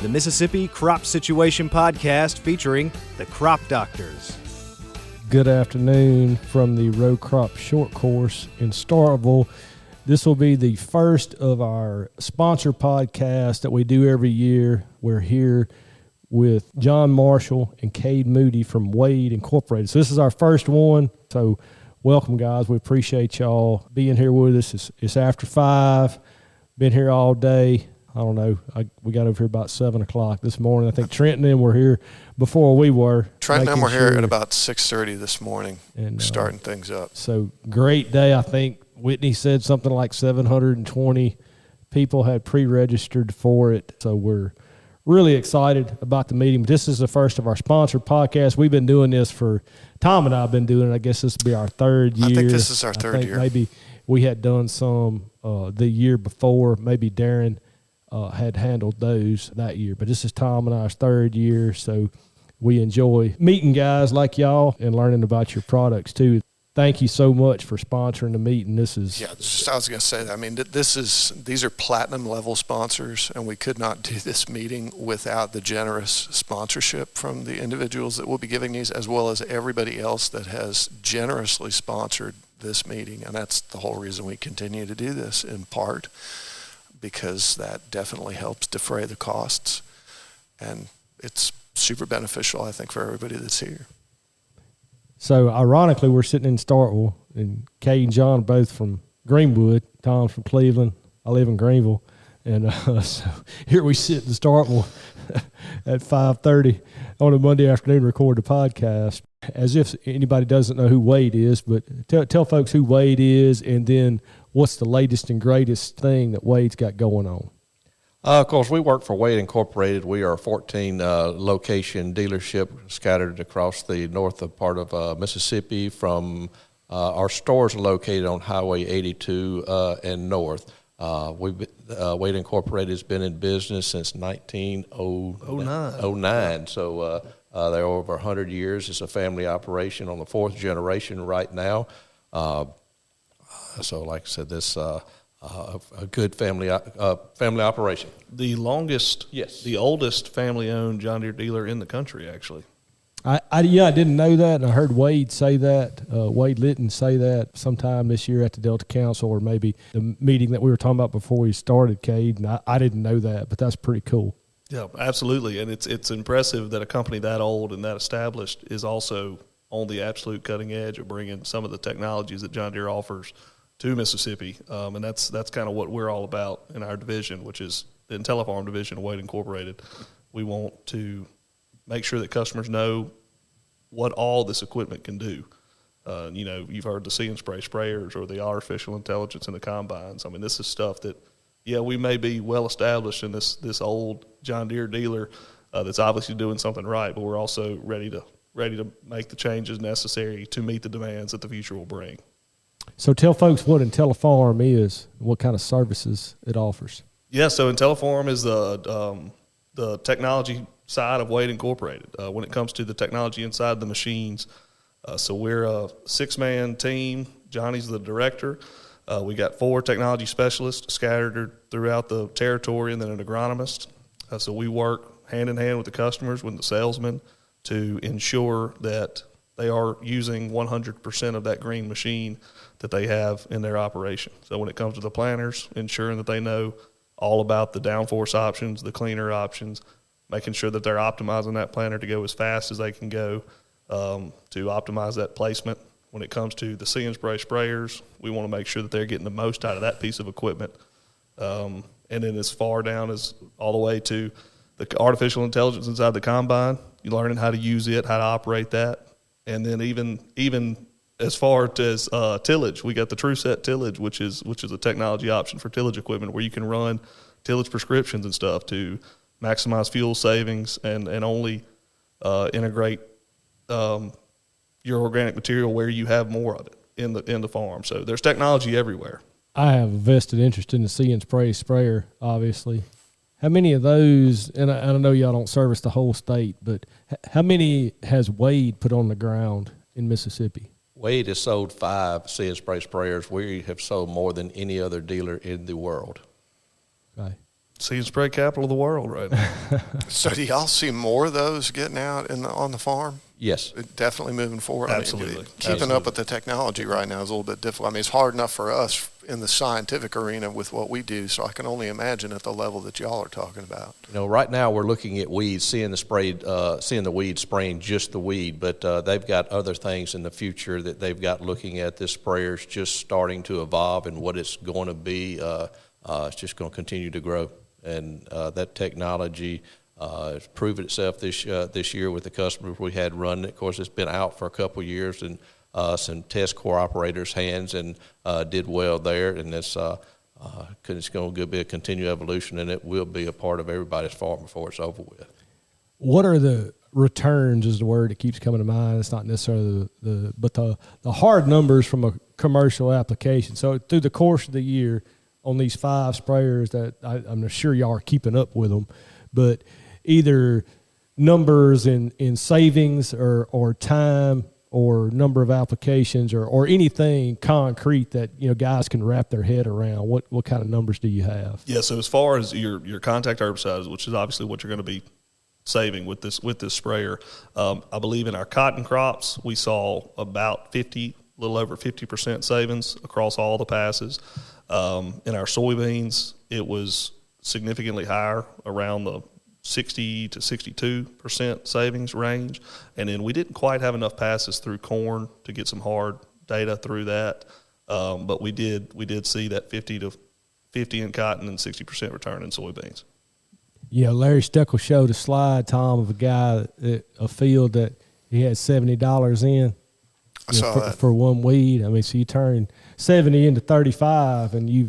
the Mississippi Crop Situation Podcast featuring the Crop Doctors. Good afternoon from the Row Crop Short Course in Starkville. This will be the first of our sponsor podcasts that we do every year. We're here with John Marshall and Cade Moody from Wade Incorporated. So this is our first one. So welcome, guys. We appreciate y'all being here with us. It's after 5. Been here all day. I don't know. We got over here about 7 o'clock this morning. I think Trent and them were here before we were. Trent and them were here at about 6:30 this morning, and starting things up. So great day. I think Whitney said something like 720 people had pre-registered for it. So we're really excited about the meeting. This is the first of our sponsored podcast. We've been doing this for, Tom and I have been doing it. I guess this will be our third year. I think this is our third year. Maybe we had done some the year before. Maybe Darren had handled those that year. But this is Tom and I's third year, so we enjoy meeting guys like y'all and learning about your products too. Thank you so much for sponsoring the meeting. This is I was going to say that. I mean, these are platinum level sponsors, and we could not do this meeting without the generous sponsorship from the individuals that will be giving these, as well as everybody else that has generously sponsored this meeting. And that's the whole reason we continue to do this, in part because that definitely helps defray the costs, and it's super beneficial, I think, for everybody that's here. So, ironically, we're sitting in Starkville, and Kay and John are both from Greenwood. Tom's from Cleveland. I live in Greenville. And so here we sit in Starkville at 5:30 on a Monday afternoon to record the podcast, as if anybody doesn't know who Wade is. But tell folks who Wade is, and then what's the latest and greatest thing that Wade's got going on. Of course, we work for Wade Incorporated. We are a 14-location dealership scattered across the north part of Mississippi. From our stores are located on Highway 82 and north. Wade Incorporated has been in business since 1909. So they're over 100 years. It's a family operation on the 4th generation right now. So, like I said, this a good family operation. The longest, yes, the oldest family-owned John Deere dealer in the country, actually. I didn't know that, and I heard Wade say that. Wade Litton say that sometime this year at the Delta Council, or maybe the meeting that we were talking about before we started, Cade. And I didn't know that, but that's pretty cool. Yeah, absolutely, and it's impressive that a company that old and that established is also on the absolute cutting edge of bringing some of the technologies that John Deere offers to Mississippi, and that's kind of what we're all about in our division, which is the IntelliFarm division of Wade Incorporated. We want to make sure that customers know what all this equipment can do. You've heard the See and Spray sprayers or the artificial intelligence in the combines. I mean, this is stuff that, we may be well established in this old John Deere dealer that's obviously doing something right, but we're also ready to make the changes necessary to meet the demands that the future will bring. So tell folks what IntelliFarm is, what kind of services it offers. Yeah, so IntelliFarm is the technology side of Wade Incorporated when it comes to the technology inside the machines. So we're a 6-man team. Johnny's the director. We got 4 technology specialists scattered throughout the territory, and then an agronomist. So we work hand in hand with the customers, with the salesmen, to ensure that they are using 100% of that green machine that they have in their operation. So when it comes to the planters, ensuring that they know all about the downforce options, the cleaner options, making sure that they're optimizing that planter to go as fast as they can go, to optimize that placement. When it comes to the See and Spray sprayers, we want to make sure that they're getting the most out of that piece of equipment. And then as far down as all the way to the artificial intelligence inside the combine, you're learning how to use it, how to operate that. And then even as far as tillage, we got the TrueSet tillage, which is a technology option for tillage equipment where you can run tillage prescriptions and stuff to maximize fuel savings and only integrate your organic material where you have more of it in the farm. So there's technology everywhere. I have a vested interest in the See and Spray sprayer, obviously. How many of those, and I know y'all don't service the whole state, but how many has Wade put on the ground in Mississippi? Wade has sold 5 See and Spray sprayers. We have sold more than any other dealer in the world. Okay. See and spray capital of the world right now. So do y'all see more of those getting out on the farm? Yes. Definitely moving forward. Absolutely. I mean, keeping up with the technology right now is a little bit difficult. I mean, it's hard enough for us in the scientific arena with what we do, so I can only imagine at the level that y'all are talking about. Right now we're looking at weeds, seeing the weed, spraying just the weed, but they've got other things in the future that they've got looking at. This sprayer's just starting to evolve, and what it's going to be, it's just going to continue to grow. And that technology has proven itself this year with the customers we had running it. Of course, it's been out for a couple of years in some test core operators' hands and did well there. And it's going to be a continued evolution, and it will be a part of everybody's farm before it's over with. What are the returns is the word that keeps coming to mind. It's not necessarily but the hard numbers from a commercial application. So through the course of the year, on these 5 sprayers that I'm sure y'all are keeping up with them, but either numbers in savings or time or number of applications or anything concrete that guys can wrap their head around. What kind of numbers do you have? Yeah, so as far as your contact herbicides, which is obviously what you're going to be saving with this sprayer, I believe in our cotton crops we saw about a little over 50% savings across all the passes. In our soybeans, it was significantly higher, around the 60 to 62% savings range. And then we didn't quite have enough passes through corn to get some hard data through that. But we did see that 50 in cotton and 60% return in soybeans. Yeah, Larry Steckel showed a slide, Tom, of a guy at a field that he had $70 in. I saw that. For one weed. I mean, so you turn 70 into 35, and you're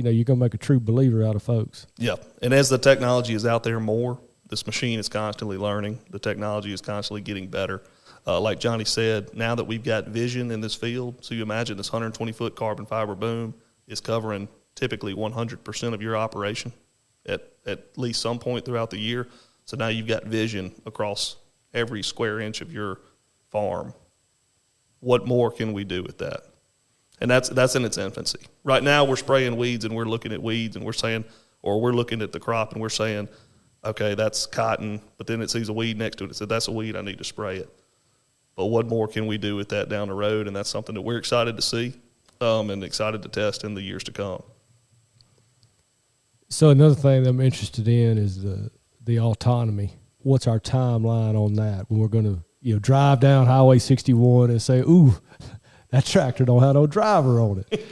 going to make a true believer out of folks. Yeah, and as the technology is out there more, this machine is constantly learning. The technology is constantly getting better. Like Johnny said, now that we've got vision in this field, so you imagine this 120-foot carbon fiber boom is covering typically 100% of your operation at least some point throughout the year. So now you've got vision across every square inch of your farm. What more can we do with that? And that's in its infancy. Right now we're spraying weeds and we're looking at weeds and we're saying, or we're looking at the crop and we're saying, okay, that's cotton, but then it sees a weed next to it. It said, that's a weed, I need to spray it. But what more can we do with that down the road? And that's something that we're excited to see and excited to test in the years to come. So another thing that I'm interested in is the autonomy. What's our timeline on that when we're going to drive down Highway 61 and say, ooh, that tractor don't have no driver on it?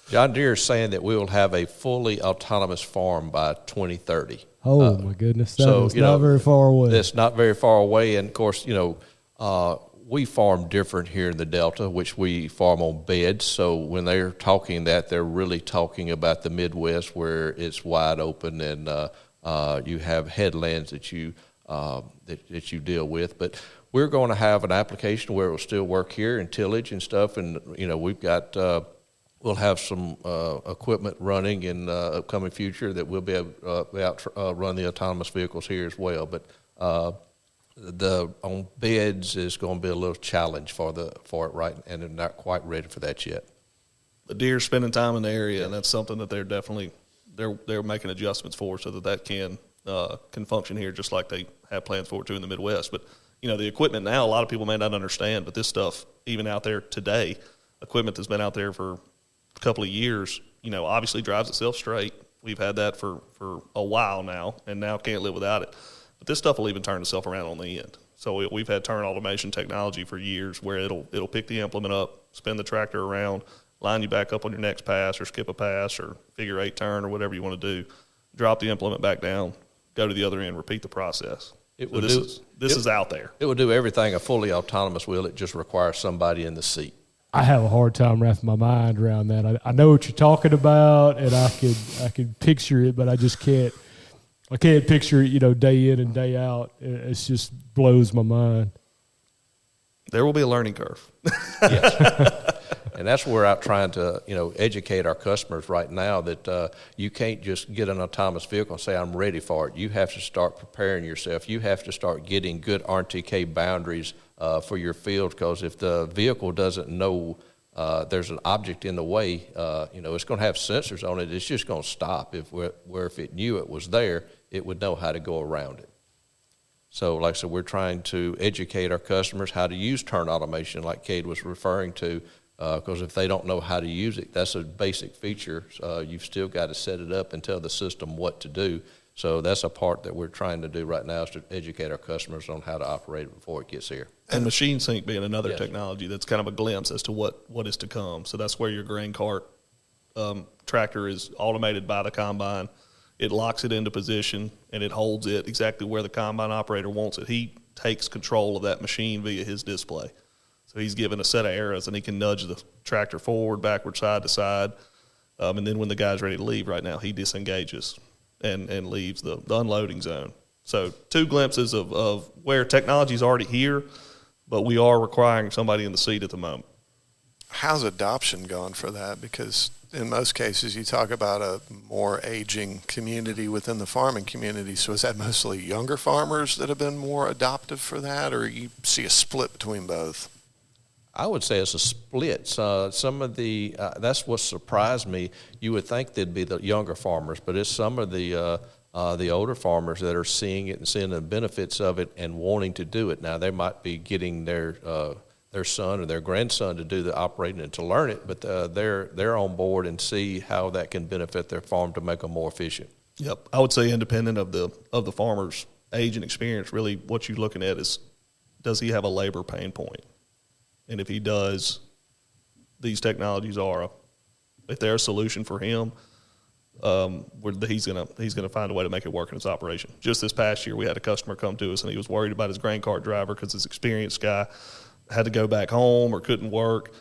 John Deere is saying that we will have a fully autonomous farm by 2030. Oh, my goodness. That is not very far away. That's not very far away. And, of course, we farm different here in the Delta, which we farm on beds. So when they're talking that, they're really talking about the Midwest where it's wide open and you have headlands that you deal with. But we're going to have an application where it will still work here in tillage and stuff. And, we've got we'll have some equipment running in the upcoming future that we'll be able to run the autonomous vehicles here as well. But on beds is going to be a little challenge for it, right? And they're not quite ready for that yet. The deer spending time in the area, and that's something that they're definitely they're making adjustments for so that can function here just like they have plans for it too in the Midwest. But the equipment now, a lot of people may not understand, but this stuff even out there today, equipment that's been out there for a couple of years, obviously drives itself straight. We've had that for a while now, and now can't live without it. But this stuff will even turn itself around on the end. So we've had turn automation technology for years where it'll pick the implement up, spin the tractor around, line you back up on your next pass or skip a pass or figure 8 turn or whatever you want to do, drop the implement back down, go to the other end, repeat the process. This is out there. It will do everything a fully autonomous will. It just requires somebody in the seat. I have a hard time wrapping my mind around that. I know what you're talking about, and I could picture it, but I just can't. I can't picture it, day in and day out. It just blows my mind. There will be a learning curve. Yes. And that's where we're out trying to, educate our customers right now that you can't just get an autonomous vehicle and say, I'm ready for it. You have to start preparing yourself. You have to start getting good RTK boundaries for your field, because if the vehicle doesn't know there's an object in the way, it's going to have sensors on it. It's just going to stop. If it knew it was there, it would know how to go around it. So like I said, we're trying to educate our customers how to use turn automation like Cade was referring to, because if they don't know how to use it, that's a basic feature. You've still got to set it up and tell the system what to do. So that's a part that we're trying to do right now, is to educate our customers on how to operate it before it gets here. And machine sync being another Yes. technology that's kind of a glimpse as to what is to come. So that's where your grain cart tractor is automated by the combine. It locks it into position, and it holds it exactly where the combine operator wants it. He takes control of that machine via his display. So he's given a set of arrows, and he can nudge the tractor forward, backward, side to side. And then when the guy's ready to leave right now, he disengages and leaves the unloading zone. So 2 glimpses of where technology is already here, but we are requiring somebody in the seat at the moment. How's adoption gone for that? Because in most cases, you talk about a more aging community within the farming community. So is that mostly younger farmers that have been more adoptive for that, or you see a split between both? I would say it's a split. Some of the that's what surprised me. You would think they'd be the younger farmers, but it's some of the older farmers that are seeing it and seeing the benefits of it and wanting to do it. Now they might be getting their son or their grandson to do the operating and to learn it, but they're on board and see how that can benefit their farm to make them more efficient. Yep, I would say independent of the farmer's age and experience, really what you're looking at is, does he have a labor pain point? And if he does, these technologies if they're a solution for him, he's gonna find a way to make it work in his operation. Just this past year, we had a customer come to us, and he was worried about his grain cart driver because his experienced guy had to go back home or couldn't work.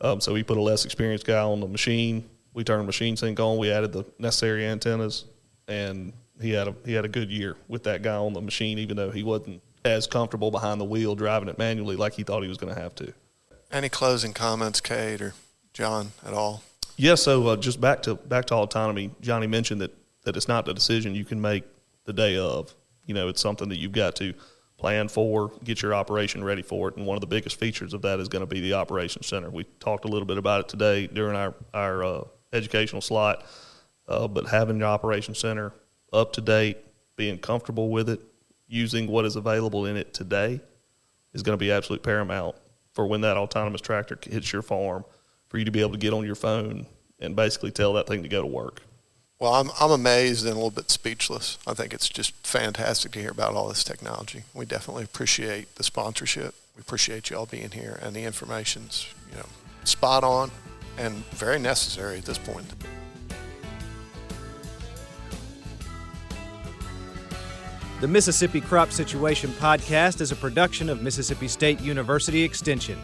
So we put a less experienced guy on the machine. We turned machine sync on. We added the necessary antennas, and he had a good year with that guy on the machine, even though he wasn't as comfortable behind the wheel driving it manually like he thought he was going to have to. Any closing comments, Cade or John, at all? Yeah, so just back to autonomy, Johnny mentioned that it's not a decision you can make the day of. It's something that you've got to plan for, get your operation ready for it, and one of the biggest features of that is going to be the operations center. We talked a little bit about it today during our educational slot, but having your operations center up to date, being comfortable with it, using what is available in it today is going to be absolute paramount for when that autonomous tractor hits your farm, for you to be able to get on your phone and basically tell that thing to go to work. Well, I'm amazed and a little bit speechless. I think it's just fantastic to hear about all this technology. We definitely appreciate the sponsorship. We appreciate you all being here, and the information's spot on and very necessary at this point. The Mississippi Crop Situation Podcast is a production of Mississippi State University Extension.